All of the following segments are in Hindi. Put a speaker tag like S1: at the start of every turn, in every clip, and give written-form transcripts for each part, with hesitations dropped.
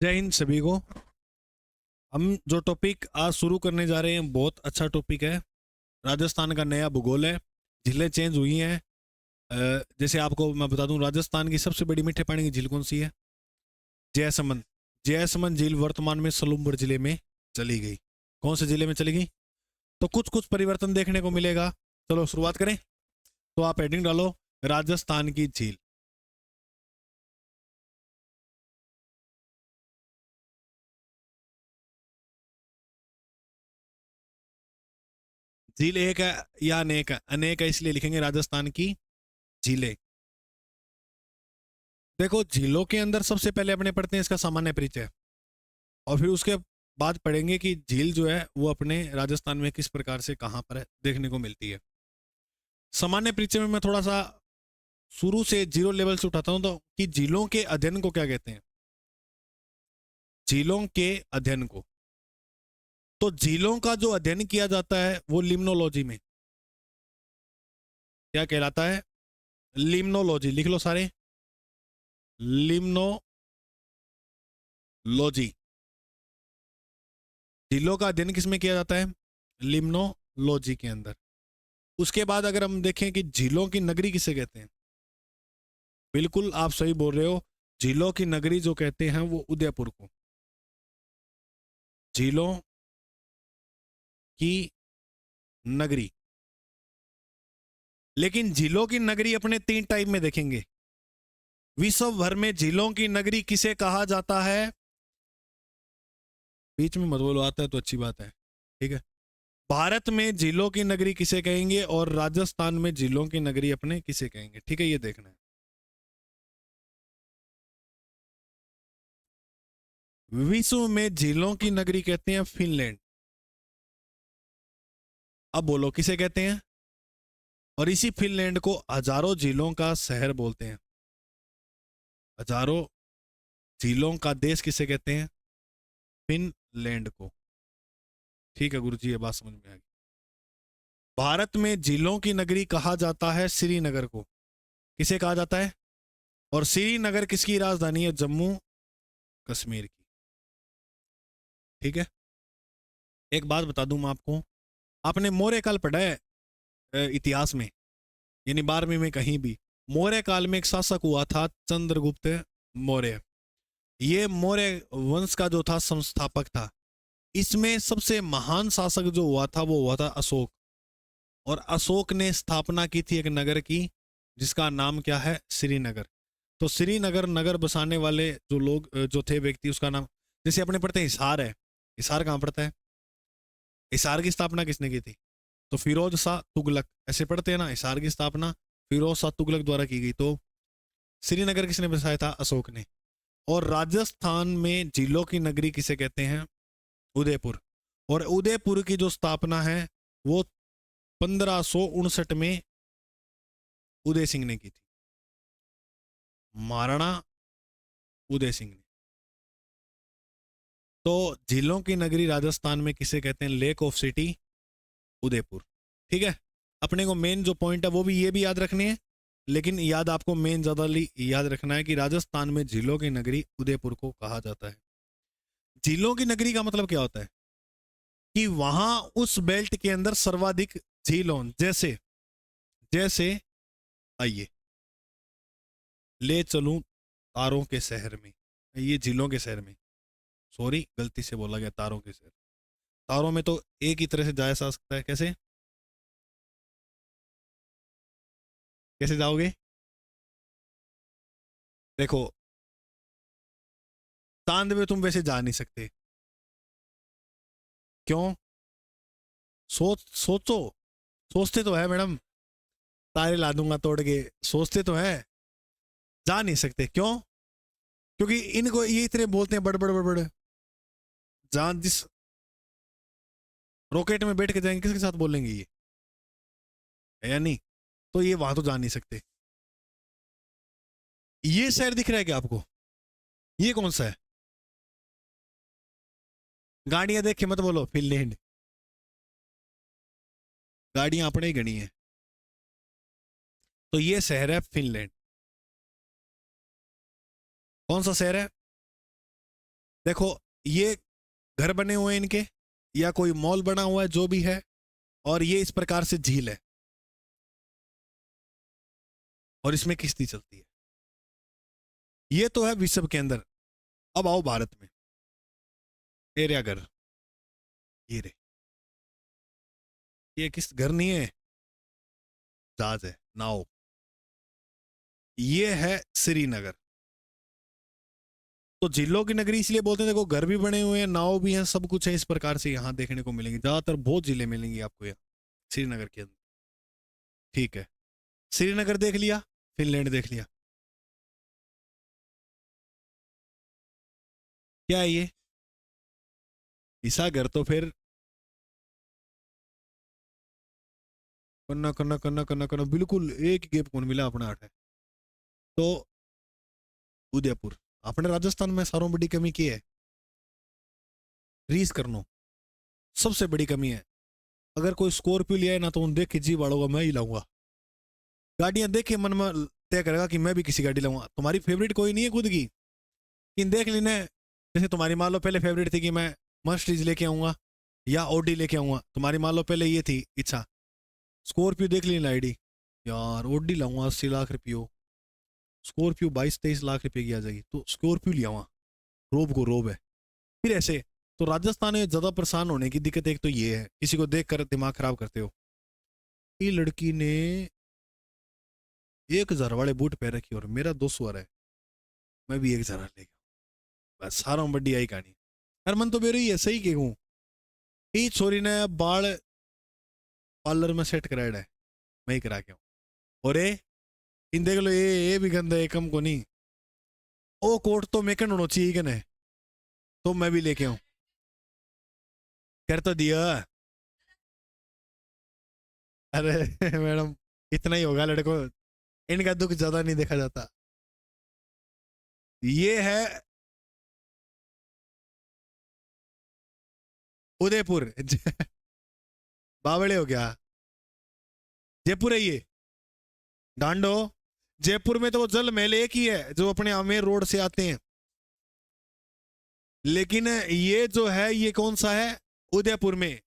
S1: जय हिंद सभी को। हम जो टॉपिक आज शुरू करने जा रहे हैं बहुत अच्छा टॉपिक है। राजस्थान का नया भूगोल है। झीलें चेंज हुई हैं। जैसे आपको मैं बता दूं, राजस्थान की सबसे बड़ी मीठे पानी की झील कौन सी है? जयसमंद। जयसमंद झील वर्तमान में सलूम्बर जिले में चली गई। कौन से जिले में चली गई? तो कुछ कुछ परिवर्तन देखने को मिलेगा। चलो शुरुआत करें। तो आप हेडिंग डालो, राजस्थान की झील। झील एक है या अनेक है? अनेक है इसलिए लिखेंगे राजस्थान की झीलें। देखो, झीलों के अंदर सबसे पहले अपने पढ़ते हैं इसका सामान्य परिचय, और फिर उसके बाद पढ़ेंगे कि झील जो है वो अपने राजस्थान में किस प्रकार से कहाँ पर देखने को मिलती है। सामान्य परिचय में मैं थोड़ा सा शुरू से जीरो लेवल से उठाता हूं, तो कि झीलों के अध्ययन को क्या कहते हैं? झीलों के अध्ययन को, तो झीलों का जो अध्ययन किया जाता है वो लिम्नोलॉजी में क्या कहलाता है? लिम्नोलॉजी। लिख लो सारे, लिम्नोलॉजी। झीलों का अध्ययन किसमें किया जाता है? लिम्नोलॉजी के अंदर। उसके बाद अगर हम देखें कि झीलों की नगरी किसे कहते हैं, बिल्कुल आप सही बोल रहे हो। झीलों की नगरी जो कहते हैं वो उदयपुर को, झीलों की नगरी। लेकिन झीलों की नगरी अपने तीन टाइप में देखेंगे। विश्व भर में झीलों की नगरी किसे कहा जाता है? बीच में मत बोलो, आता है तो अच्छी बात है, ठीक है। भारत में झीलों की नगरी किसे कहेंगे और राजस्थान में झीलों की नगरी अपने किसे कहेंगे, ठीक है, ये देखना है। विश्व में झीलों की नगरी कहते हैं फिनलैंड। अब बोलो किसे कहते हैं? और इसी फिनलैंड को हजारों झीलों का शहर बोलते हैं। हजारों झीलों का देश किसे कहते हैं? फिनलैंड को। ठीक है गुरुजी, ये बात समझ में आ गई। भारत में झीलों की नगरी कहा जाता है श्रीनगर को। किसे कहा जाता है? और श्रीनगर किसकी राजधानी है? जम्मू कश्मीर की। ठीक है। एक बात बता दूं मैं आपको, आपने मौर्य काल पढ़ा है इतिहास में, यानी 12वीं में कहीं भी? मौर्य काल में एक शासक हुआ था चंद्रगुप्त मौर्य। ये मौर्य वंश का जो था संस्थापक था। इसमें सबसे महान शासक जो हुआ था वो हुआ था अशोक। और अशोक ने स्थापना की थी एक नगर की, जिसका नाम क्या है? श्रीनगर। तो श्रीनगर नगर बसाने वाले जो लोग जो थे व्यक्ति, उसका नाम, जैसे अपने पढ़ते हैं हिसार है। हिसार कहाँ पड़ता है? हिसार की स्थापना किसने की थी? तो फिरोज शाह तुगलक, ऐसे पढ़ते हैं ना। हिसार की स्थापना फिरोज शाह तुगलक द्वारा की गई। तो श्रीनगर किसने बसाया था? अशोक ने। और राजस्थान में झीलों की नगरी किसे कहते हैं? उदयपुर। और उदयपुर की जो स्थापना है वो 1559 में उदय सिंह ने की थी, महाराणा उदय सिंह ने। तो झीलों की नगरी राजस्थान में किसे कहते हैं? Lake of city Udaipur. ठीक है। अपने को मेन जो पॉइंट है वो भी ये भी याद रखने हैं, लेकिन याद आपको मेन ज्यादा याद रखना है कि राजस्थान में झीलों की नगरी उदयपुर को कहा जाता है। झीलों की नगरी का मतलब क्या होता है? कि वहां उस बेल्ट के अंदर सर्वाधिक झील हों। जैसे जैसे आइए ले चलूं तारों के शहर में, ये झीलों के शहर में, सॉरी गलती से बोला गया तारों के शहर। तारों में तो एक ही तरह से जाया जा सकता है। कैसे? कैसे जाओगे? देखो, चांद में तुम वैसे जा नहीं सकते। क्यों? सोचो, सोचते तो है मैडम, तारे ला दूंगा तोड़ के, सोचते तो है, जा नहीं सकते। क्यों? क्योंकि इनको ये इतने बोलते हैं बड़ बड़ बड़ बड़, जहां जिस रॉकेट में बैठ के जाएंगे किसके साथ बोलेंगे ये, है या नहीं? तो ये वहां तो जा नहीं सकते। ये शहर दिख रहा है क्या आपको? ये कौन सा है? गाड़ियां देख के मत बोलो फिनलैंड, गाड़ियां अपने ही गणी है। तो ये शहर है फिनलैंड। कौन सा शहर है? देखो ये घर बने हुए हैं इनके, या कोई मॉल बना हुआ है, जो भी है, और ये इस प्रकार से झील है और इसमें किश्ती चलती है। ये तो है विश्व के अंदर। अब आओ भारत में, एरिया घर, ये रे, ये किस घर नहीं है, जहाज है, नाव। ये है श्रीनगर। तो झीलों की नगरी इसलिए बोलते हैं, देखो घर भी बने हुए हैं, नाव भी हैं, सब कुछ है, इस प्रकार से यहाँ देखने को मिलेंगी। ज्यादातर बहुत झीलें मिलेंगी आपको यहाँ श्रीनगर के अंदर। ठीक है, श्रीनगर देख लिया, फिनलैंड देख लिया। क्या है ये, ईसा घर तो फिर कन्ना कन्ना कन्ना कन्ना कन्ना, बिल्कुल एक गैप कौन मिला अपना आठ है। तो उदयपुर, अपने राजस्थान में सारों बड़ी कमी की है, रीस करनो सबसे बड़ी कमी है। अगर कोई स्कॉर्पियो लिया है ना, तो उन देख के जी बाड़ोगा, मैं ही लाऊंगा। गाड़ियां देख के मन में तय करेगा कि मैं भी किसी गाड़ी लाऊंगा। तुम्हारी फेवरेट कोई नहीं है खुद की, इन देख लेना। जैसे तुम्हारी मान लो पहले फेवरेट थी कि मैं मर्सिडीज लेके आऊंगा या ऑडी लेके आऊंगा, तुम्हारी मान लो पहले ये थी इच्छा। स्कॉर्पियो देख लेना आईडी, यार ऑडी लाऊंगा 80 लाख रुपये, स्कॉर्पियो 22-23 लाख रुपए की आ जाएगी, तो स्कॉर्पियो लिया हुआ, रोब को रोब है। फिर ऐसे तो राजस्थान में ज्यादा परेशान होने की दिक्कत एक तो ये है, किसी को देख कर दिमाग खराब करते हो। ये लड़की ने 1,000 वाले बूट पहन रखी और मेरा 200 आ रहा है, मैं भी 1,000 ले गया, बस सारा बड्डी आई कहानी। यार मन तो मेरे ही है, सही कहूँ, ये छोरी ने बाल पार्लर में सेट कराया है, मैं ही करा के हूँ। और इन देख लो, ये भी गंदा है, कम को नहीं। ओ कोट तो मेकन होना चाहिए कि नहीं, तो मैं भी लेके आऊं, कर तो दिया। अरे मैडम, इतना ही होगा लड़कों, इनका दुख ज्यादा नहीं देखा जाता। ये है उदयपुर बावड़े हो गया, जयपुर है ये, डांडो। जयपुर में तो वो जल महल एक ही है जो अपने आमेर रोड से आते हैं, लेकिन ये जो है ये कौन सा है, उदयपुर में।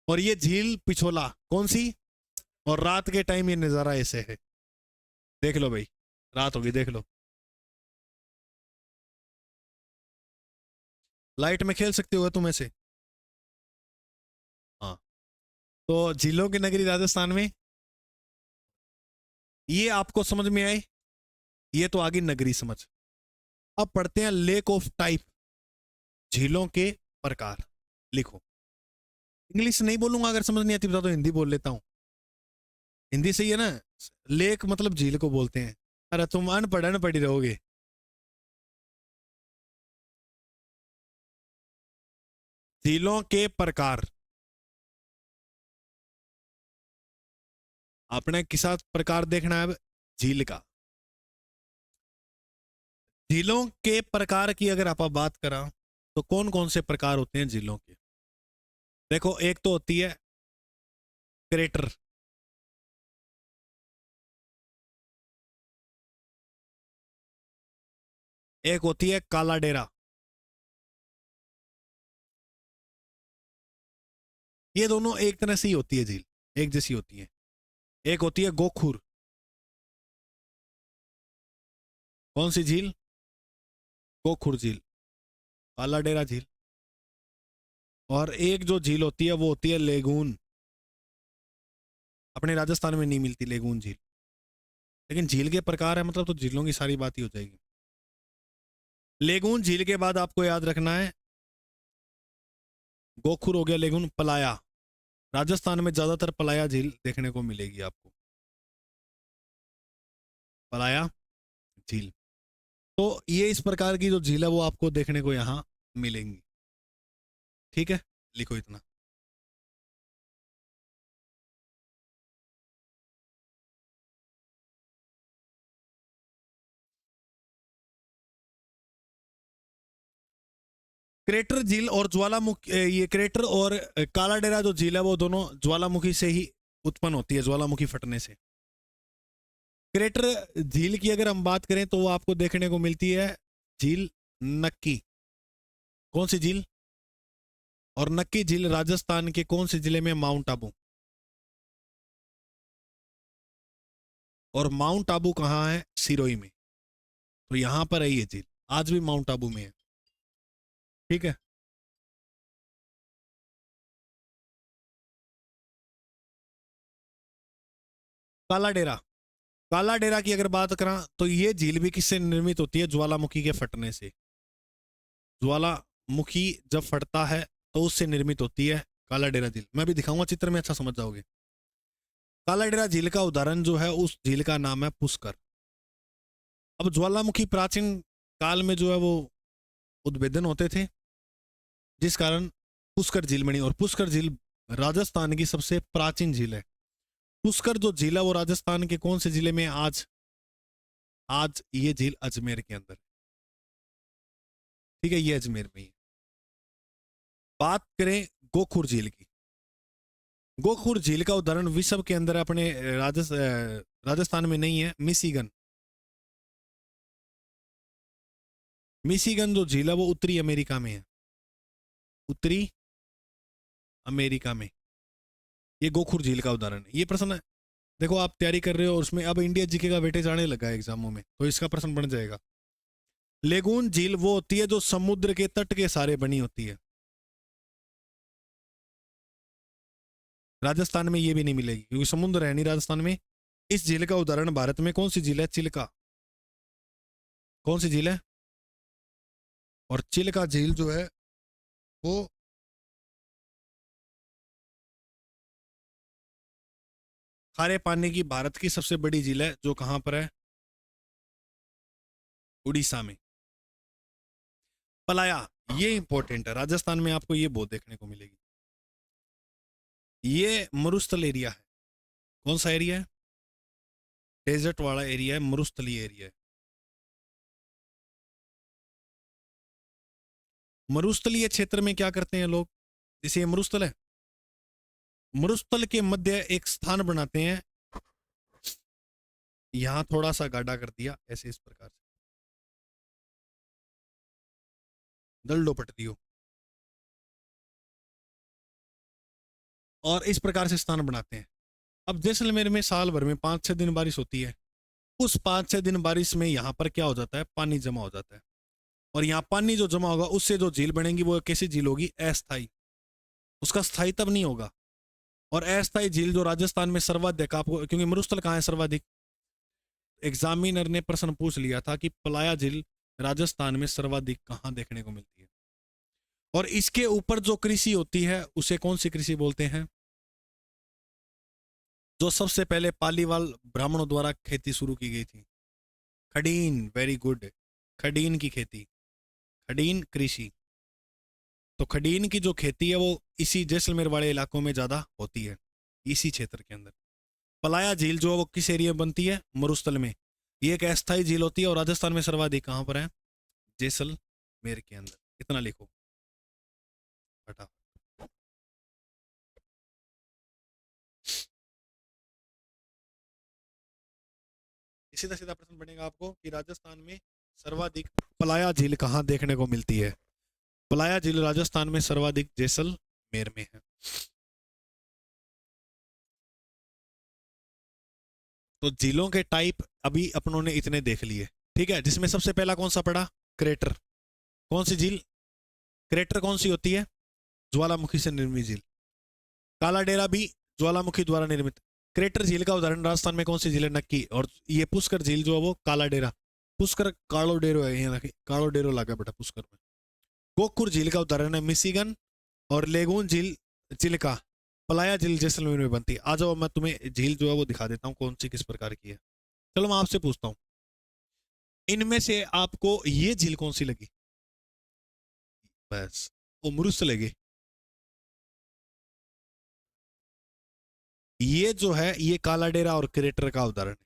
S1: और ये झील पिछोला कौन सी, और रात के टाइम ये नजारा ऐसे है, देख लो भाई, रात होगी देख लो। लाइट में खेल सकते हो तुम ऐसे। हाँ, तो झीलों की नगरी राजस्थान में, ये आपको समझ में आए, ये तो आगे नगरी समझ। अब पढ़ते हैं लेक ऑफ टाइप, झीलों के प्रकार। लिखो, इंग्लिश नहीं बोलूंगा, अगर समझ नहीं आती बता तो हिंदी बोल लेता हूं, हिंदी सही है ना। लेक मतलब झील को बोलते हैं। अरे तुम अनपढ़ अनपढ़ी रहोगे। झीलों के प्रकार, आपने किसा प्रकार देखना है अब, झील का। झीलों के प्रकार की अगर आप बात करा, तो कौन कौन से प्रकार होते हैं झीलों के। देखो, एक तो होती है क्रेटर, एक होती है काला डेरा। ये दोनों एक तरह से ही होती है झील, एक जैसी होती है। एक होती है गोखुर, कौन सी झील, गोखुर झील, काला डेरा झील। और एक जो झील होती है वो होती है लेगून, अपने राजस्थान में नहीं मिलती लेगून झील, लेकिन झील के प्रकार है मतलब, तो झीलों की सारी बात ही हो जाएगी। लेगून झील के बाद आपको याद रखना है, गोखुर हो गया, लेगून, पलाया। राजस्थान में ज्यादातर पलाया झील देखने को मिलेगी आपको, पलाया झील। तो ये इस प्रकार की जो झील है वो आपको देखने को यहाँ मिलेंगी। ठीक है, लिखो इतना। क्रेटर झील और ज्वालामुखी, ये क्रेटर और काला डेरा जो झील है वो दोनों ज्वालामुखी से ही उत्पन्न होती है, ज्वालामुखी फटने से। क्रेटर झील की अगर हम बात करें तो वो आपको देखने को मिलती है झील नक्की, कौन सी झील? और नक्की झील राजस्थान के कौन से जिले में? माउंट आबू। और माउंट आबू कहाँ है? सिरोही में। तो यहां पर है ये झील, आज भी माउंट आबू में है। ठीक है। काला डेरा, काला डेरा की अगर बात करें तो ये झील भी किससे निर्मित होती है? ज्वालामुखी के फटने से। ज्वालामुखी जब फटता है तो उससे निर्मित होती है काला डेरा झील। मैं भी दिखाऊंगा चित्र में, अच्छा समझ जाओगे। काला डेरा झील का उदाहरण जो है, उस झील का नाम है पुष्कर। अब ज्वालामुखी प्राचीन काल में जो है वो उद्भेदन होते थे, जिस कारण पुष्कर झील बनी। और पुष्कर झील राजस्थान की सबसे प्राचीन झील है। पुष्कर जो झील है वो राजस्थान के कौन से जिले में? आज आज ये झील अजमेर के अंदर। ठीक है, ये अजमेर में ही। बात करें गोखुर झील की। गोखुर झील का उदाहरण विश्व के अंदर अपने राजस्थान में नहीं है, मिशिगन। मिशिगन जो झील है वो उत्तरी अमेरिका में है, उत्तरी अमेरिका में। ये गोखुर झील का उदाहरण है। ये प्रश्न देखो, आप तैयारी कर रहे हो और उसमें अब इंडिया जीके का वेटेज आने लगा है एग्जामों में, तो इसका प्रश्न बन जाएगा। लेगून झील वो होती है जो समुद्र के तट के सारे बनी होती है। राजस्थान में ये भी नहीं मिलेगी क्योंकि समुद्र है नहीं राजस्थान में। इस झील का उदाहरण भारत में कौन सी झील है? चिल्का। कौन सी झील है? और चिल्का झील जो है वो खारे पानी की भारत की सबसे बड़ी झील है, जो कहां पर है? उड़ीसा में। पलाया, ये इंपॉर्टेंट है, राजस्थान में आपको ये बहुत देखने को मिलेगी। ये मरुस्थल एरिया है। कौन सा एरिया है? डेजर्ट वाला एरिया है, मरुस्थलीय एरिया है। मरुस्थलीय क्षेत्र में क्या करते हैं लोग? जैसे ये मरुस्थल है, मरुस्थल के मध्य एक स्थान बनाते हैं। यहां थोड़ा सा गाढ़ा कर दिया ऐसे, इस प्रकार से दल्डो पट दियो, और इस प्रकार से स्थान बनाते हैं। अब जैसलमेर में साल भर में 5-6 दिन बारिश होती है। उस 5-6 दिन बारिश में यहाँ पर क्या हो जाता है? पानी जमा हो जाता है। और यहाँ पानी जो जमा होगा उससे जो झील बनेगी वो कैसी झील होगी? अस्थाई। उसका स्थायी तब नहीं होगा। और अस्थायी झील जो राजस्थान में सर्वाधिक, आपको क्योंकि मरुस्थल कहाँ है सर्वाधिक, एग्जामिनर ने प्रश्न पूछ लिया था कि पलाया झील राजस्थान में सर्वाधिक कहाँ देखने को मिलती है। और इसके ऊपर जो कृषि होती है उसे कौन सी कृषि बोलते हैं? जो सबसे पहले पालीवाल ब्राह्मणों द्वारा खेती शुरू की गई थी, खडीन। वेरी गुड, खडीन की खेती, खडीन कृषि। तो खडीन की जो खेती है वो इसी जैसलमेर वाले इलाकों में ज्यादा होती है, इसी क्षेत्र के अंदर। पलाया झील जो है वो किस एरिया में बनती है? मरुस्थल में। ये एक अस्थायी झील होती है और राजस्थान में सर्वाधिक कहां पर है? जैसलमेर के अंदर। इतना लिखो फटाफट। सीधा सीधा प्रश्न बनेगा आपको कि राजस्थान में सर्वाधिक पलाया झील कहाँ देखने को मिलती है? पलाया झील राजस्थान में सर्वाधिक जैसलमेर में है। तो झीलों के टाइप अभी अपनों ने इतने देख लिए, ठीक है। जिसमें सबसे पहला कौन सा पड़ा? क्रेटर। कौन सी झील? क्रेटर कौन सी होती है? ज्वालामुखी से निर्मित झील। काला डेरा भी ज्वालामुखी द्वारा निर्मित। क्रेटर झील का उदाहरण राजस्थान में कौन सी झील है? नक्की। और ये पुष्कर झील जो है वो काला डेरा। पुष्कर कालो डेरो है, यहाँ कालो डेरो लगा बेटा पुष्कर में। गोखुर झील का उदाहरण है मिशिगन। और लेगून झील चिल्का। पलाया झील जैसलमेर में बनती है। आ जाओ, मैं तुम्हें झील जो है वो दिखा देता हूँ कौन सी किस प्रकार की है। चलो मैं आपसे पूछता हूँ, इनमें से आपको ये झील कौन सी लगी? बस, वो मरुस्थल से लगी। ये जो है ये काला डेरा और क्रेटर का उदाहरण है।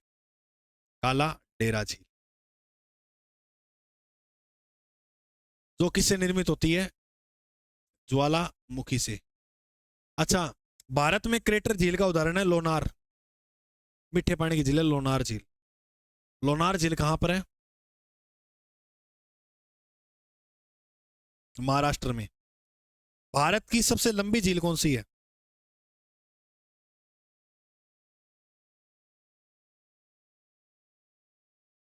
S1: काला डेरा झील जो किससे निर्मित होती है? ज्वालामुखी से। अच्छा, भारत में क्रेटर झील का उदाहरण है लोनार। मीठे पानी की झील है लोनार झील। लोनार झील कहां पर है? महाराष्ट्र में। भारत की सबसे लंबी झील कौन सी है?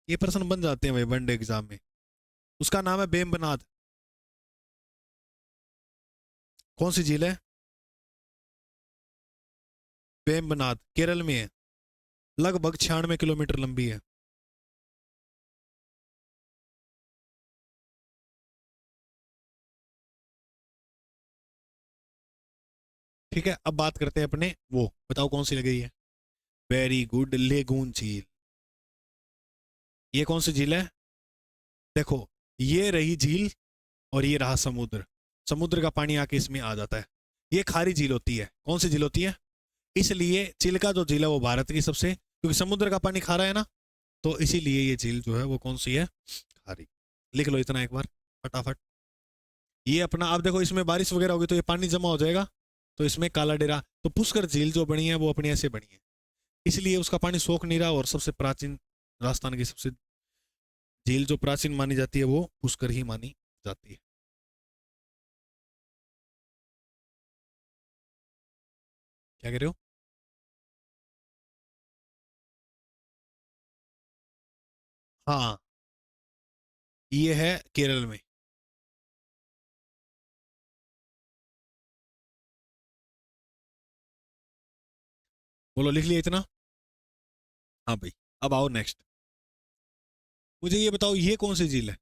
S1: ये प्रश्न बन जाते हैं भाई वनडे एग्जाम में। उसका नाम है वेम्बनाड। कौन सी झील है? वेम्बनाड, केरल में है। लगभग 96 किलोमीटर लंबी है। ठीक है, अब बात करते हैं अपने वो, बताओ कौन सी लगी है? वेरी गुड, लेगून झील। ये कौन सी झील है? देखो, ये रही झील और ये रहा समुद्र। समुद्र का पानी आके इसमें आ जाता है। ये खारी झील होती है। कौन सी झील होती है? इसलिए चिल्का जो झील है वो भारत की सबसे, क्योंकि समुद्र का पानी खारा है ना, तो इसीलिए ये झील जो है वो कौन सी है? खारी। लिख लो इतना एक बार फटाफट। ये अपना, अब देखो इसमें बारिश वगैरह होगी तो ये पानी जमा हो जाएगा, तो इसमें काला डेरा। तो पुष्कर झील जो बनी है वो अपनी ऐसे बनी है, इसलिए उसका पानी सोख नहीं रहा। और सबसे प्राचीन, राजस्थान की सबसे झील जो प्राचीन मानी जाती है वो पुष्कर ही मानी जाती है। क्या कह रहे हो? हाँ, ये है केरल में। बोलो, लिख लिया इतना? हाँ भाई, अब आओ नेक्स्ट। मुझे ये बताओ, ये कौन सी झील है?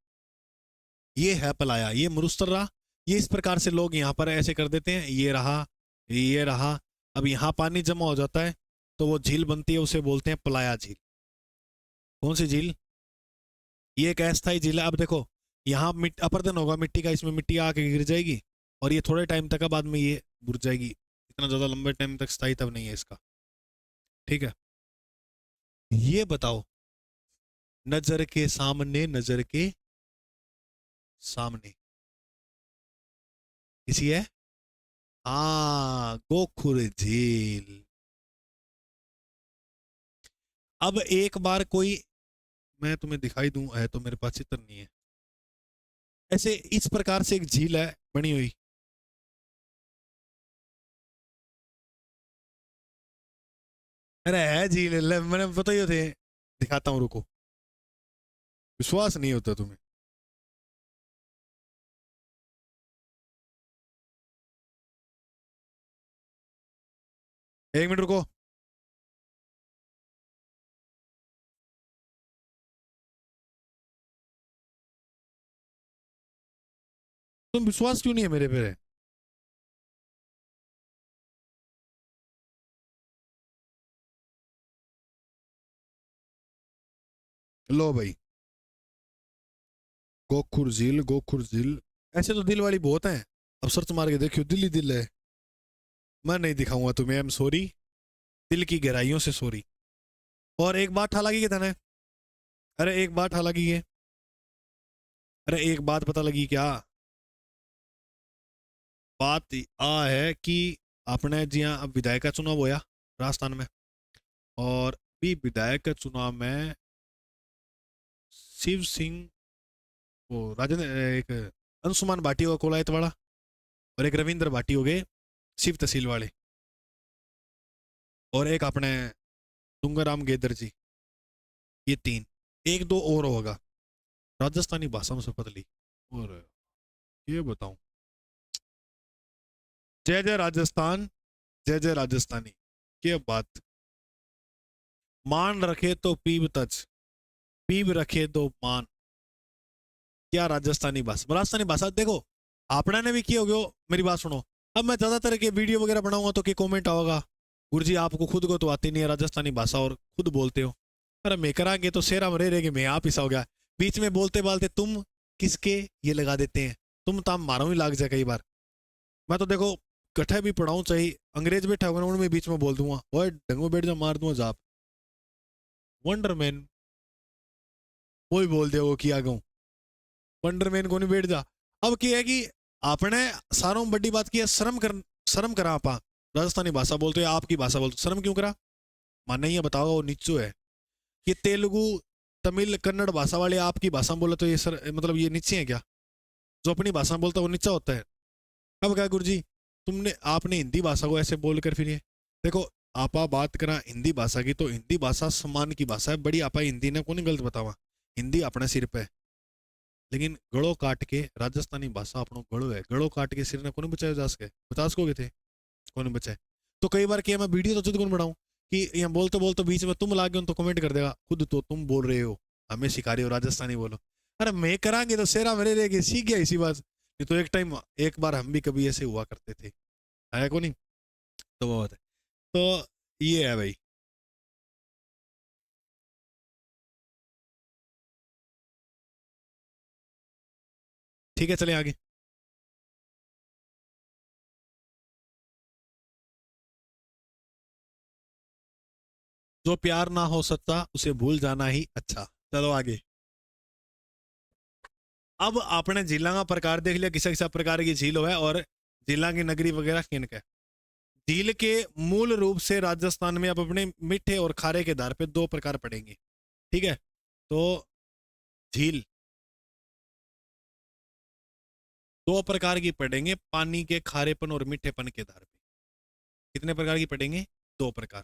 S1: ये है पलाया, ये मुरुस्तरा। ये इस प्रकार से लोग यहाँ पर ऐसे कर देते हैं, ये रहा, ये रहा। अब यहाँ पानी जमा हो जाता है तो वो झील बनती है, उसे बोलते हैं पलाया झील। कौन सी झील? ये एक अस्थायी झील है। अब देखो, यहाँ अपरदन होगा मिट्टी का, इसमें मिट्टी आके गिर जाएगी और ये थोड़े टाइम तक, बाद में ये बुर जाएगी। इतना ज्यादा लंबे टाइम तक स्थायी तब नहीं है इसका। ठीक है, ये बताओ, नजर के सामने, नजर के सामने किसी है? हाँ, गोखुर झील। अब एक बार कोई, मैं तुम्हें दिखाई दूं, है तो मेरे पास चित्र नहीं है। ऐसे इस प्रकार से एक झील है बनी हुई। अरे है झील, मैंने बताइए थे। दिखाता हूँ, रुको। विश्वास नहीं होता तुम्हें? एक मिनट रुको। तुम विश्वास क्यों नहीं है मेरे पे? लो भाई, गोखुर झील, गोखुर झील। ऐसे तो दिल वाली बहुत है। अब सर्च मार के देखियो, दिल ही दिल है। मैं नहीं दिखाऊंगा तुम्हें, आई एम सॉरी। दिल की गहराइयों से सॉरी। और एक बात ठाला की था। अरे एक बात हालांकि ये, अरे एक बात पता लगी क्या? बात आ है कि अपने जी हाँ, अब विधायक का चुनाव होया राजस्थान में। और भी विधायक के चुनाव में शिव सिंह, वो राजेंद्र, एक अंशुमान भाटी होगा कोलायत वाला, और एक रविंद्र भाटी हो गए शिव तहसील वाले, और एक अपने दुंगाराम गेदर जी। ये तीन, एक दो और होगा राजस्थानी भाषा में शपथ ली। और ये बताऊं, जय जय राजस्थान, जय जय राजस्थानी। क्या बात! मान रखे तो पीब तज, पीब रखे तो मान। क्या राजस्थानी भाषा, राजस्थानी भाषा देखो, आपने ने भी किया होगा। मेरी बात सुनो। अब मैं ज्यादातर के वीडियो वगैरह बनाऊंगा तो क्या कमेंट आओगा, गुरुजी आपको खुद को तो आती नहीं है राजस्थानी भाषा और खुद बोलते हो। अरे मैं करांगे तो शेरा में रह रहे मैं आप ही सा हो गया। बीच में बोलते बोलते तुम किसके ये लगा देते हैं, तुम ताम मारो ही लाग जाए कई बार। मैं तो देखो, कट्ठे भी पढ़ाऊं, चाहे अंग्रेज बैठा होगा ना, उनमें बीच में बोल दूंगा, ओए ढंग में बैठ जा, मार दूंगा जाप। वंडरमैन, वो भी बोल दे वो किया गऊं, वंडरमैन को नहीं बैठ जा। अब क्या है कि आपने सारों में बड़ी बात की है, शर्म करा आपा। राजस्थानी भाषा बोलते हो, आपकी भाषा बोलते, शर्म क्यों करा? मानना ही है, बताओ, वो नीचो है। ये तेलुगु, तमिल, कन्नड़ भाषा वाले आपकी भाषा में बोले तो ये मतलब ये नीचे है क्या? जो अपनी भाषा में बोलता है वो नीचा होता है। अब क्या गुरु जी, आपने हिंदी भाषा को ऐसे बोलकर फिर ये देखो, आपा बात करा हिंदी भाषा की, तो हिंदी भाषा सम्मान की भाषा है बड़ी। आपा हिंदी ने कौन गलत बतावा, हिंदी अपने सिर पे है। लेकिन गड़ो काट के राजस्थानी भाषा अपनो गड़ो है, गड़ो काट के सिर ने कौन बचाए जा सके, बता सकोगे थे, कौन बचाए। तो कई बार क्या मैं वीडियो तो खुद कौन बनाऊं कि यहाँ बोलते बोलते बीच में तुम लागे तो कमेंट कर देगा, खुद तो तुम बोल रहे हो, हमें सिखा रहे हो राजस्थानी बोलो। अरे मैं करांगे तो सेरा मेरे रहेगी, सीख गया इसी बात। ये तो एक टाइम, एक बार हम भी कभी ऐसे हुआ करते थे, आया को नहीं। तो वो बात है, तो ये है भाई। ठीक है चले आगे। जो प्यार ना हो सच्चा उसे भूल जाना ही अच्छा। चलो आगे। अब आपने झीलों का प्रकार देख लिया, किस किस प्रकार की झील है और झीलों की नगरी वगैरह किन का। झील के मूल रूप से राजस्थान में अब अपने मीठे और खारे के आधार पे दो प्रकार पड़ेंगे। ठीक है, तो झील दो प्रकार की पड़ेंगे, पानी के खारेपन और मीठेपन के आधार पे। कितने प्रकार की पड़ेंगे, दो प्रकार।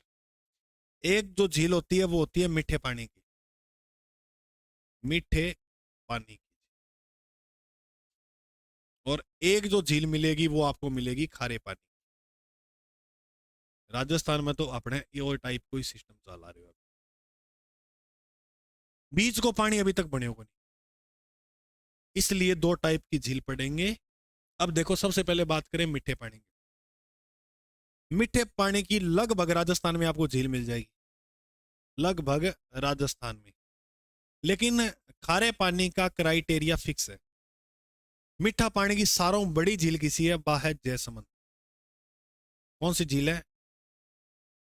S1: एक जो झील होती है वो होती है मीठे पानी की, मीठे पानी की। और एक जो झील मिलेगी वो आपको मिलेगी खारे पानी। राजस्थान में तो अपने ये और टाइप कोई सिस्टम चला रहे हो, बीच को पानी अभी तक बने को नहीं, इसलिए दो टाइप की झील पड़ेंगे। अब देखो, सबसे पहले बात करें मीठे पानी की। मीठे पानी की लगभग राजस्थान में आपको झील मिल जाएगी, लगभग राजस्थान में। लेकिन खारे पानी का क्राइटेरिया फिक्स है। मीठा पानी की सारों बड़ी झील किसी है, वह है जयसमंद। कौन सी झील है,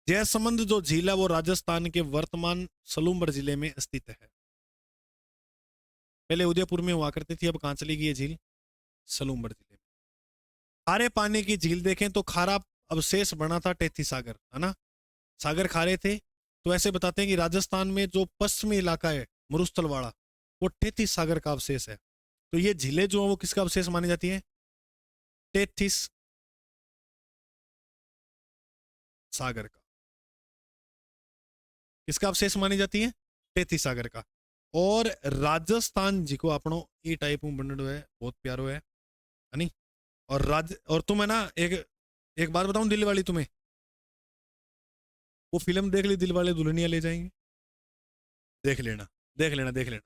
S1: जयसमंद जो झील है वो राजस्थान के वर्तमान सलूम्बर जिले में स्थित है। पहले उदयपुर में हुआ करती थी, अब कहां चली गई है झील, सलूम्बर जिले में। खारे पानी की झील देखें तो खारा अवशेष बना था टेथी सागर, है ना, सागर खारे थे। तो ऐसे बताते हैं कि राजस्थान में जो पश्चिमी इलाका है मरुस्थल वाला, वो टेथी सागर का अवशेष है। तो ये झीलें जो है वो किसका अवशेष मानी जाती है, टेथिस सागर का। किसका अवशेष मानी जाती है, टेथी सागर का। और राजस्थान जी को अपनो ई टाइप में बनड़ो है, बहुत प्यारो है नहीं। और तुम है ना, एक एक बात बताऊं दिल वाली तुम्हें, वो फिल्म देख ली दिल वाले दुल्हनिया ले जाएंगे, देख लेना, देख लेना, देख लेना।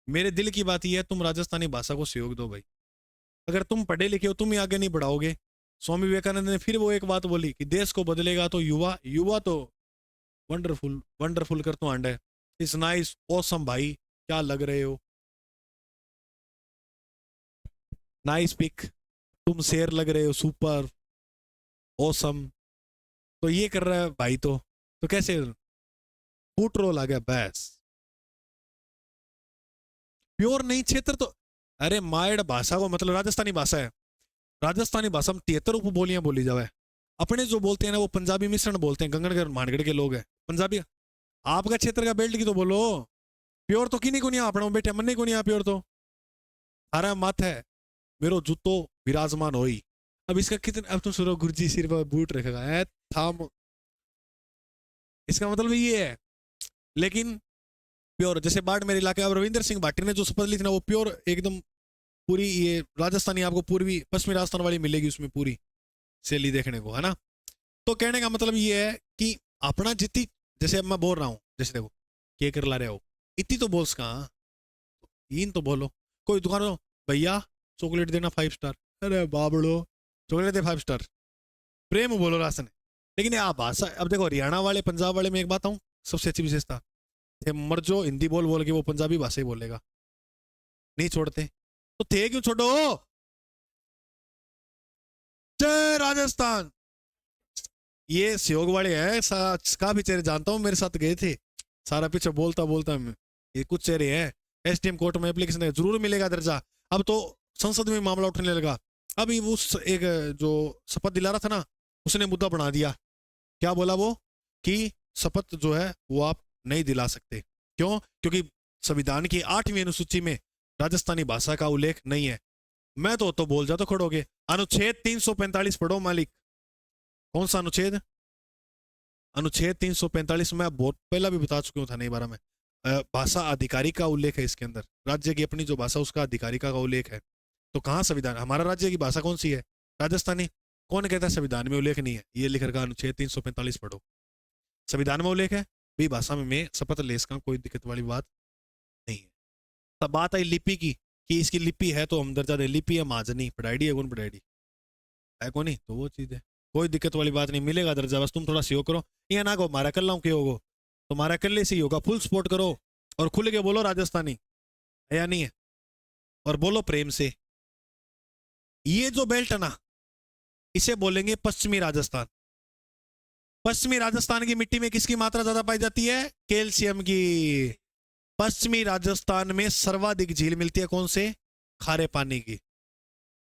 S1: मेरे दिल की बात यह है, तुम राजस्थानी भाषा को सहयोग दो भाई। अगर तुम पढ़े लिखे हो, तुम ही आगे नहीं बढ़ाओगे। स्वामी विवेकानंद ने फिर वो एक बात बोली कि देश को बदलेगा तो युवा, युवा तो वंडरफुल, वंडरफुल कर तो आंड है, इस नाइस ऑसम भाई, क्या लग रहे हो, नाइस पिक, तुम शेर लग रहे हो, सुपर ऑसम। तो ये कर रहा है भाई, तो कैसे फूट रोल आ गया बस। प्योर नहीं क्षेत्र तो, अरे मायड़ भाषा को मतलब राजस्थानी भाषा है। राजस्थानी भाषा में 73 उपबोलियां बोली जावे। अपने जो बोलते हैं ना वो पंजाबी मिश्रण बोलते हैं, गंगनगर मानगढ़ के लोग हैं पंजाबी। आपका क्षेत्र का बेल्ट की तो बोलो, प्योर तो किन्हीं को नहीं अपना बेटे, मन को नहीं आ प्योर तो हरा मत है, मेरो जूतो विराजमान होई। अब इसका कितने, अब तुम सुनो गुरुजी सिर पर बूट रखेगा है थाम, इसका मतलब ये है। लेकिन प्योर, जैसे बाड़मेर इलाके, अब रविंद्र सिंह भाटी ने जो शपथ ली थी ना, वो प्योर एकदम पूरी ये राजस्थानी आपको पूर्वी पश्चिमी राजस्थान वाली मिलेगी उसमें पूरी शैली देखने को, है ना। तो कहने का मतलब ये है कि अपना जितनी, जैसे अब मैं बोल रहा हूँ, जैसे देखो क्या कर ला रहे हो, इतनी तो बोल सका, इन तो बोलो। कोई दुकान हो, भैया चॉकलेट देना 5 स्टार, अरे बाबड़ो चॉकलेट दे 5 स्टार, प्रेम बोलो राशन। लेकिन ये भाषा, अब देखो हरियाणा वाले पंजाब वाले में एक बात आऊँ, सबसे अच्छी विशेषता, मर्जो हिंदी बोल बोल के वो पंजाबी भाषा ही बोलेगा, नहीं छोड़ते। तो थे क्यों छोड़ो, जय राजस्थान। ये सहयोग वाले हैं, काफी चेहरे जानता हूँ, मेरे साथ गए थे, सारा पीछे बोलता बोलता मैं, ये कुछ चेहरे हैं। एसडीएम कोर्ट में एप्लीकेशन जरूर मिलेगा दर्जा, अब तो संसद में मामला उठने लगा। अभी उस एक जो शपथ दिला रहा था ना, उसने मुद्दा बना दिया। क्या बोला वो, कि शपथ जो है वो आप नहीं दिला सकते। क्यों, क्योंकि संविधान की 8वीं अनुसूची में राजस्थानी भाषा का उल्लेख नहीं है। मैं तो बोल जाता खड़ोगे। अनुच्छेद 345 पढ़ो मालिक। कौन सा अनुच्छेद? अनुच्छेद 345 में बहुत पहला भी बता चुका हूँ था, नहीं बारा में। भाषा आधिकारिक का उल्लेख है इसके अंदर। राज्य की अपनी जो भाषा उसका आधिकारिक का उल्लेख है। तो कहाँ संविधान? हमारा राज्य की भाषा कौन सी है? राजस्थानी। कौन कहता है संविधान में उल्लेख नहीं है? ये लिख रखा अनुच्छेद 345 पढ़ो। संविधान में उल्लेख है भी, भाषा में मैं शपथ ले इसका, कोई दिक्कत वाली बात नहीं है। तब बात आई लिपि की, कि इसकी लिपि है तो हम दर्जा दे। लिपि है महाजनी, पढ़ाई है कौन पढ़ाई है को नहीं, तो वो चीज है, कोई दिक्कत वाली बात नहीं, मिलेगा दर्जा। बस तुम थोड़ा सी करो, ये ना को मारा कर लाऊं क्यों होगो, तो मारा कर ले सी होगा। फुल सपोर्ट करो और खुल के बोलो राजस्थानी है या नहीं है, और बोलो प्रेम से। ये जो बेल्ट है ना, इसे बोलेंगे पश्चिमी राजस्थान। पश्चिमी राजस्थान की मिट्टी में किसकी मात्रा ज्यादा पाई जाती है? कैल्शियम की। पश्चिमी राजस्थान में सर्वाधिक झील मिलती है कौन से? खारे पानी की।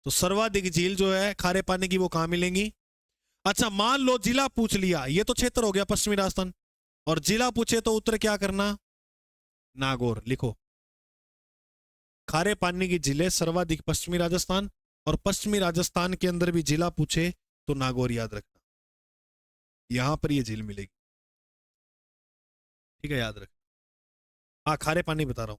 S1: तो सर्वाधिक झील जो है खारे पानी की, वो कहां मिलेंगी? अच्छा मान लो जिला पूछ लिया, ये तो क्षेत्र हो गया पश्चिमी राजस्थान, और जिला पूछे तो उत्तर क्या करना? नागौर लिखो। खारे पानी की झीलें सर्वाधिक पश्चिमी राजस्थान, और पश्चिमी राजस्थान के अंदर भी जिला पूछे तो नागौर याद रखना, यहां पर ये झील मिलेगी। ठीक है, याद रख। हाँ खारे पानी बता रहा हूं।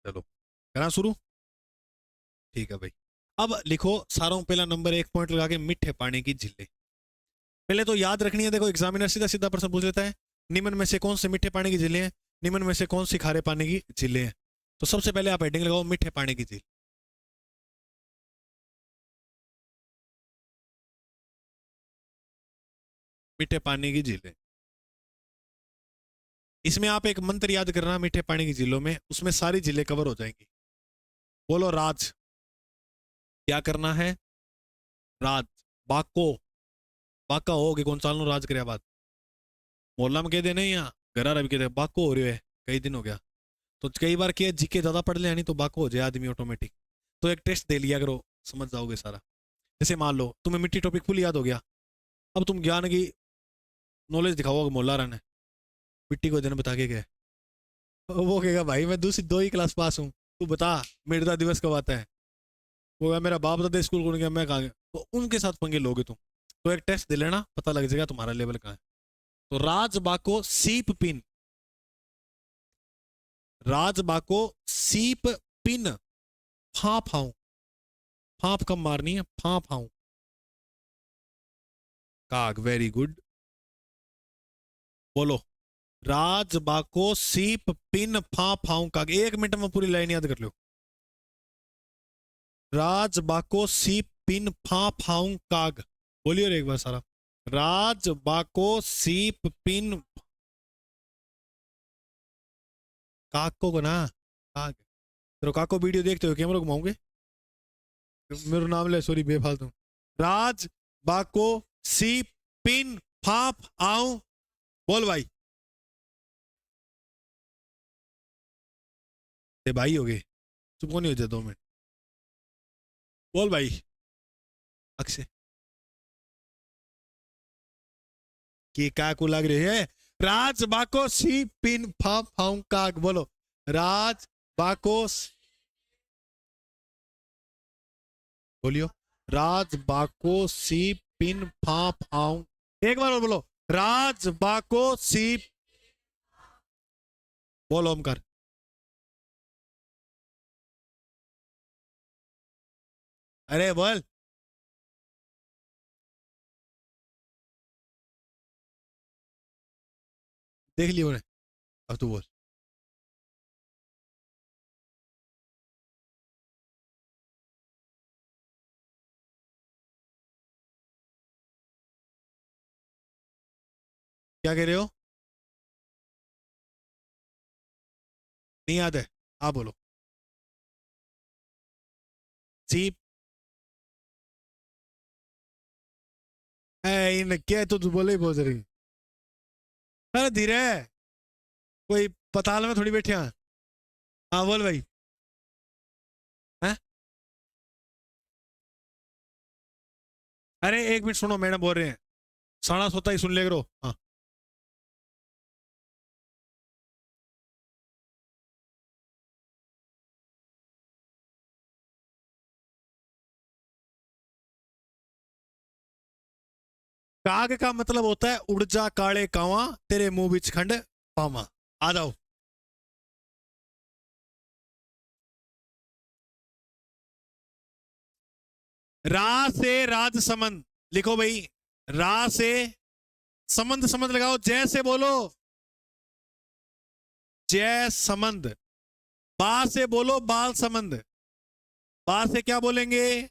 S1: चलो करा शुरू। ठीक है भाई। अब लिखो सारों पहला नंबर, एक पॉइंट लगा के, मीठे पानी की झीलें। पहले तो याद रखनी है, देखो एग्जामिनर सीधा सीधा प्रश्न पूछ लेता है, निम्न में से कौन से मीठे पानी की झीलें हैं, निम्न में से कौन सी खारे पानी की झीलें हैं। तो सबसे पहले आप हेडिंग लगाओ मीठे पानी की झील। मीठे पानी की झीलें। इसमें आप एक मंत्र याद करना मीठे पानी की झीलों में, उसमें सारी झीलें कवर हो जाएंगी। बोलो राज। क्या करना है? राज। बाको। बाका हो कि कौन साल राज करे बात, मोहल्ला में कह देने या घर रवि कहते बाको हो रहे है, कई दिन हो गया। तो कई बार क्या जीके ज्यादा पढ़ ले, नहीं तो बाको हो जाए आदमी ऑटोमेटिक। तो एक टेस्ट दे लिया करो, समझ जाओगे सारा। जैसे मान लो तुम्हें मिट्टी टॉपिक फुल याद हो गया, अब तुम ज्ञान की नॉलेज दिखाओगे मोहल्ला रहने, मिट्टी को दिन बता के गए, वो कहेगा भाई मैं दूसरी 2 ही क्लास पास हूँ, तू बता मृदा दिवस कब आता है। वो कहा, मेरा बाप दादा स्कूल कौन गया, मैं कहा गया। तो उनके साथ पंगे लोगे तुम। तो एक टेस्ट दे लेना, पता लग जाएगा तुम्हारा लेवल कहाँ है। तो राजबाको सीप पिन। राजबाको सीप पिन। फाँ फाऊं। फाँप कब मारनी है? फाँ फाऊं। काग, वेरी गुड। बोलो। राजबाको सीप पिन फाँ फाऊं काग। 1 मिनट में पूरी लाइन याद कर लो। राजबाको सीप पिन फाँ फाऊं काग। बोलिए एक बार सारा। राजबाको सीप पिन। काको को ना, काग। तेरे काको वीडियो देखते हो, कैमरा घुमाओगे? मेरा नाम ले, सॉरी बेफालतू। राज बाको सी पिन फाप आऊं। बोल भाई। ते भाई हो गए, चुप को नहीं हो जाए 2 मिनट। बोल भाई। अक्षय की का को लग रही है? राज बाको सी पिन फाप फाऊं काग। बोलो। राज बाको बोलियो। राज बाको सी पिन फाप आऊं। एक बार और बोलो। राज बाको सी। बोलो ओमकार। अरे बोल। देख लियो ने, अब तू बोल। क्या कह रहे हो? नहीं याद है? आप बोलो। सी इन क्या है, तो बोले ही पहुंच रही। अरे धीरे, कोई पताल में थोड़ी बैठे हैं। हाँ बोल भाई। हैं? अरे एक मिनट सुनो, मैडम बोल रहे हैं। साड़ा सोता ही सुन ले करो। हाँ। काग का मतलब होता है उड़ जा काले कावा, तेरे मुंह बिच खंड पावा। आ जाओ। रा से राजसमंद लिखो भाई। रा से समंद, समंद लगाओ, जय से बोलो जय समंद। बा से बोलो बाल समंद। बा से क्या बोलेंगे?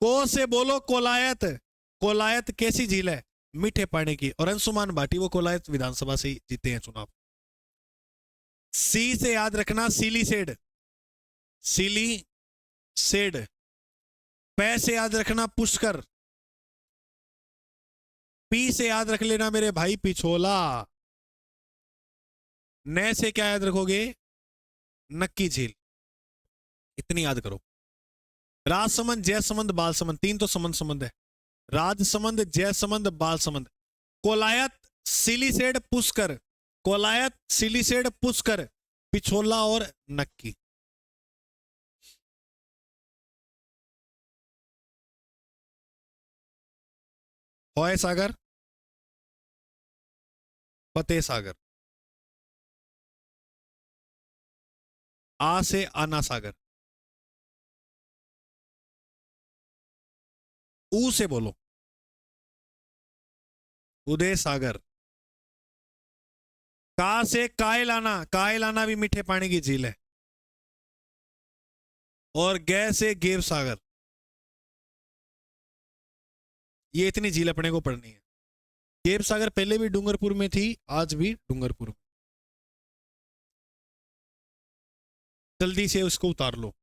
S1: को से बोलो कोलायत। कोलायत कैसी झील है? मीठे पानी की। और अंशुमान भाटी वो कोलायत विधानसभा से ही जीते हैं चुनाव। सी से याद रखना सीली सेड। सीली सेड। पै से याद रखना पुष्कर। पी से याद रख लेना मेरे भाई पिछोला। न से क्या याद रखोगे? नक्की झील। इतनी याद करो। राजसमंद, जयसमंद, बालसमंद, तीन तो समंद समंद है। राजसमंद, जयसमंद, बालसमंद। कोलायत, सिलीसेड, पुष्कर। कोलायत, सिलीसेड, पुष्कर, पिछोला और नक्की। हॉय सागर, फतेह सागर। आ से आना सागर। ऊ से बोलो उदय सागर। का से कायलाना, कायलाना भी मीठे पानी की झील है। और गे से गेव सागर। ये इतनी झील अपने को पढ़नी है। गेव सागर पहले भी डूंगरपुर में थी, आज भी डूंगरपुर में। जल्दी से उसको उतार लो।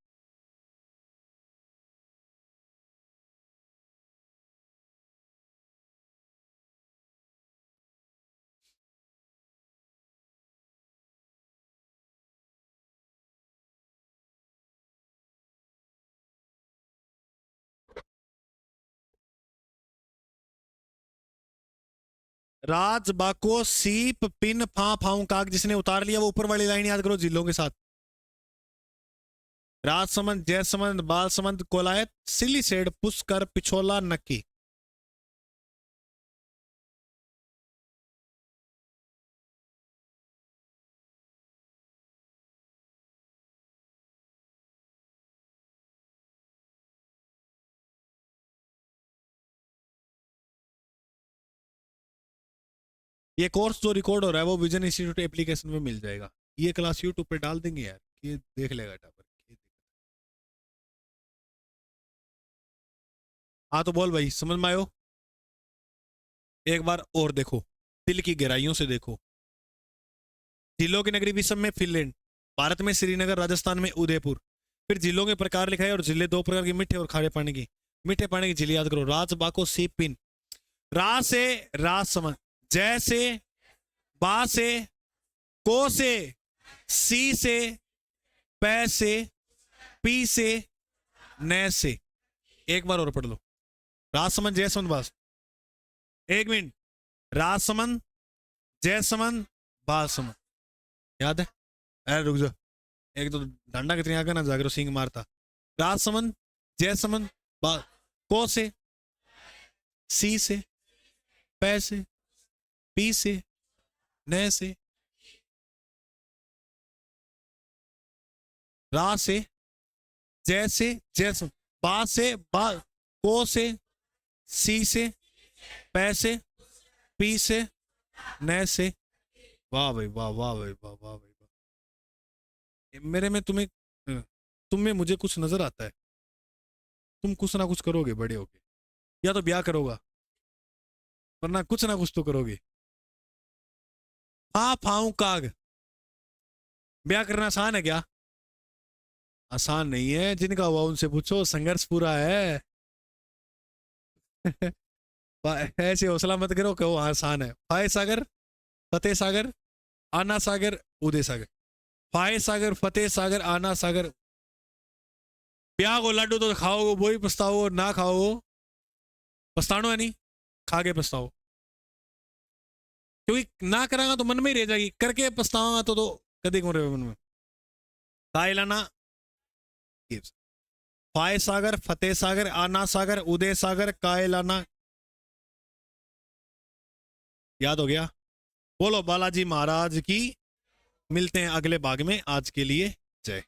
S1: राज बाको सीप पिन फा फाऊ काक, जिसने उतार लिया वो ऊपर वाली लाइन याद करो जिलों के साथ। राजसमंद, जयसमंद, बालसमंद, कोलायत, सिलीसेड, पुष्कर, पिछोला, नक्की। ये कोर्स जो रिकॉर्ड हो रहा है वो विजन इंस्टीट्यूट एप्लीकेशन में मिल जाएगा। ये क्लास यूट्यूब पे डाल देंगे यार, ये देख लेगा टापर। हाँ तो बोल भाई, समझ में आयो? एक बार और देखो, दिल की गहराइयों से देखो। जिलों की नगरी विश्व में फिनलैंड, भारत में श्रीनगर, राजस्थान में उदयपुर। फिर जिलों के प्रकार लिखा है, और जिले दो प्रकार की, मीठे और खारे पानी की। मीठे पानी की झील याद करो, राज बाको सीप पिन। रा से राज समझ, जय से, बा से, को से, सी से, पै से, पी से, न से। एक बार और पढ़ लो। राजसमंद, जयसमंद, बास। एक मिनट। राजसमंद, जयसमंद, बालसमंद। याद है? अरे रुक जा, एक तो डंडा कितनी आगे ना जागरो सिंह मारता। राजसमंद, जयसमंद, बाल। को से, सी से, पै से, पी से, न से। रा से, जय से, जयसमंद। बा से, बाल। को से, सी से, पै से, पी से, न से। वाह भाई वाह, वाह भाई वाह, वाह भाई वाह। मेरे में तुम्हें, तुम में मुझे कुछ नजर आता है। तुम कुछ ना कुछ करोगे बड़े होके, या तो ब्याह करोगा, वरना कुछ ना कुछ तो करोगे। आ फाऊ काग, ब्याह करना आसान है क्या? आसान नहीं है, जिनका हुआ उनसे पूछो, संघर्ष पूरा है। ऐसे हौसला मत करो कि वो आसान है। फाय सागर, फतेह सागर, आना सागर, उदय सागर। फाय सागर, फतेह सागर, आना सागर। ब्याह को लाडू तो खाओगे वही पछताओ, ना खाओ पछतानो है नहीं, खा के पछताओ। क्योंकि ना करांगा तो मन में ही रह जाएगी, करके पछताऊंगा तो कभी कौन रहे मन में। ताइलाना, फाय सागर, फतेह सागर, आना सागर, उदय सागर, कायलाना। याद हो गया? बोलो बालाजी महाराज की। मिलते हैं अगले भाग में, आज के लिए जय।